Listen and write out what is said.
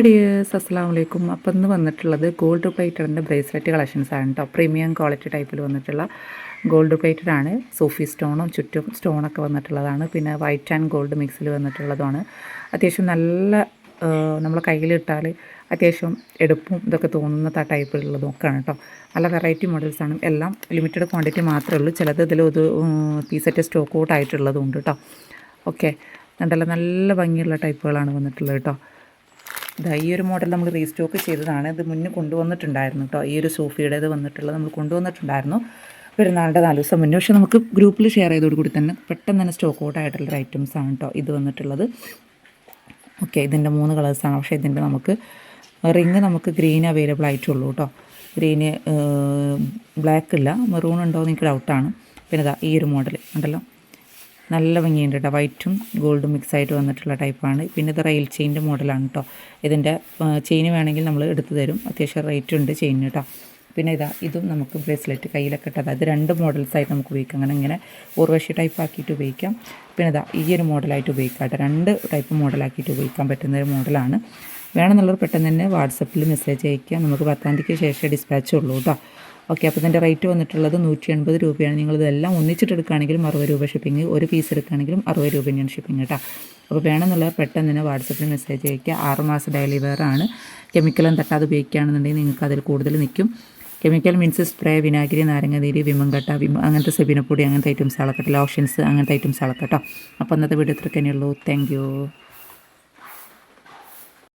Hi dears, അസ്സലാമു അലൈക്കും. അപ്പോൾ ഇന്ന് വന്നിട്ടുള്ളത് ഗോൾഡ് പ്ലേറ്റഡിൻ്റെ ബ്രേസ്ലെറ്റ് കളക്ഷൻസ് ആണ് കേട്ടോ. പ്രീമിയം ക്വാളിറ്റി ടൈപ്പിൽ വന്നിട്ടുള്ള ഗോൾഡ് പ്ലേറ്റഡ് ആണ്. സൂഫി സ്റ്റോണും ചുറ്റും സ്റ്റോണൊക്കെ വന്നിട്ടുള്ളതാണ്. പിന്നെ വൈറ്റ് ആൻഡ് ഗോൾഡ് മിക്സിൽ വന്നിട്ടുള്ളതാണ്. അത്യാവശ്യം നല്ല നമ്മളെ കയ്യിലിട്ടാൽ അത്യാവശ്യം എടുപ്പും ഇതൊക്കെ തോന്നുന്ന ടൈപ്പിലുള്ളതും ഒക്കെയാണ് കേട്ടോ. നല്ല വെറൈറ്റി മോഡൽസാണ്. എല്ലാം ലിമിറ്റഡ് ക്വാണ്ടിറ്റി മാത്രമേ ഉള്ളൂ. ചിലത് ഇതിൽ ഒരു പീസറ്റ് സ്റ്റോക്ക് ഔട്ട് ആയിട്ടുള്ളതും ഉണ്ട് കേട്ടോ. ഓക്കെ, നല്ല ഭംഗിയുള്ള ടൈപ്പുകളാണ് വന്നിട്ടുള്ളത് കേട്ടോ. ഈ ഒരു മോഡൽ നമ്മൾ റീസ്റ്റോക്ക് ചെയ്തതാണ്. ഇത് മുന്നേ കൊണ്ടുവന്നിട്ടുണ്ടായിരുന്നു കേട്ടോ. ഈ ഒരു സോഫിയുടേത് വന്നിട്ടുള്ളത് നമ്മൾ കൊണ്ടുവന്നിട്ടുണ്ടായിരുന്നു പെരുന്നാളിൻ്റെ 4 ദിവസം മുന്നേ. പക്ഷേ നമുക്ക് ഗ്രൂപ്പിൽ ഷെയർ ചെയ്തോടുകൂടി തന്നെ പെട്ടെന്ന് തന്നെ സ്റ്റോക്ക് ഔട്ട് ആയിട്ടുള്ള ഐറ്റംസ് ആണ് കേട്ടോ ഇത് വന്നിട്ടുള്ളത്. ഓക്കെ, ഇതിൻ്റെ 3 കളേഴ്സാണ്. പക്ഷേ ഇതിൻ്റെ നമുക്ക് റിങ് നമുക്ക് ഗ്രീൻ അവൈലബിൾ ആയിട്ടുള്ളൂ കേട്ടോ. ഗ്രീന് ബ്ലാക്ക് ഇല്ല, മെറൂൺ ഉണ്ടോ എന്ന് എനിക്ക് ഡൗട്ടാണ്. പിന്നെ ഈ ഒരു മോഡൽ ഉണ്ടല്ലോ, നല്ല ഭംഗിയുണ്ട് കേട്ടോ. വൈറ്റും ഗോൾഡും മിക്സ് ആയിട്ട് വന്നിട്ടുള്ള ടൈപ്പാണ്. പിന്നെ ഇത് റെയിൽ ചെയിൻ്റെ മോഡലാണ് കേട്ടോ. ഇതിൻ്റെ ചെയിന് വേണമെങ്കിൽ നമ്മൾ എടുത്തു തരും. അത്യാവശ്യം റേറ്റ് ഉണ്ട് ചെയിന് കേട്ടോ. പിന്നെ ഇതും നമുക്ക് ബ്രേസ്ലെറ്റ് കയ്യിലൊക്കെ ഇട്ടത്. അത് 2 മോഡൽസായിട്ട് നമുക്ക് ഉപയോഗിക്കാം. അങ്ങനെ ഇങ്ങനെ ഉർവശി ടൈപ്പ് ആക്കിയിട്ട് ഉപയോഗിക്കാം. പിന്നെ ഈ ഒരു മോഡലായിട്ട് ഉപയോഗിക്കാം കേട്ടോ. 2 ടൈപ്പ് മോഡലാക്കിയിട്ട് ഉപയോഗിക്കാൻ പറ്റുന്ന ഒരു മോഡലാണ്. വേണമെന്നുള്ളവർ പെട്ടെന്ന് തന്നെ വാട്സപ്പിൽ മെസ്സേജ് അയക്കുക. നമുക്ക് 10-ാം തീയതിക്ക് ശേഷം ഡിസ്പാച്ച് ഉള്ളൂ കേട്ടോ. ഓക്കെ, അപ്പോൾ ഇതിൻ്റെ റേറ്റ് വന്നിട്ടുള്ളത് 180 രൂപയാണ്. നിങ്ങളിതെല്ലാം ഒന്നിച്ചിട്ടെടുക്കുകയാണെങ്കിലും 60 രൂപ ഷിപ്പിംഗ്, ഒരു പീസ് എടുക്കുകയാണെങ്കിലും 60 രൂപ തന്നെയാണ് ഷിപ്പിംഗ് കേട്ടോ. അപ്പോൾ വേണമെന്നുള്ളത് പെട്ടെന്ന് തന്നെ വാട്സപ്പിൽ മെസ്സേജ് അയക്കുക. 6 മാസം ഡെയിലി വെയർ ആണ്. കെമിക്കലും തട്ടാതെ ഉപയോഗിക്കുകയാണെന്നുണ്ടെങ്കിൽ നിങ്ങൾക്ക് അതിൽ കൂടുതൽ നിൽക്കും. കെമിക്കൽ മീൻസ് സ്പ്രേ, വിനാഗിരി, നാരങ്ങനീര്, വിമങ്കട്ട, അങ്ങനത്തെ സെബിനപ്പൊടി, അങ്ങനത്തെ ഐറ്റംസുകളൊക്കെ, ലോഷൻസ്, അങ്ങനത്തെ ഐറ്റംസുകളൊക്കെ കേട്ടോ. അപ്പോൾ അന്നത്തെ വീഡിയോ ഇത്രയ്ക്ക് തന്നെയുള്ളൂ. Thank U.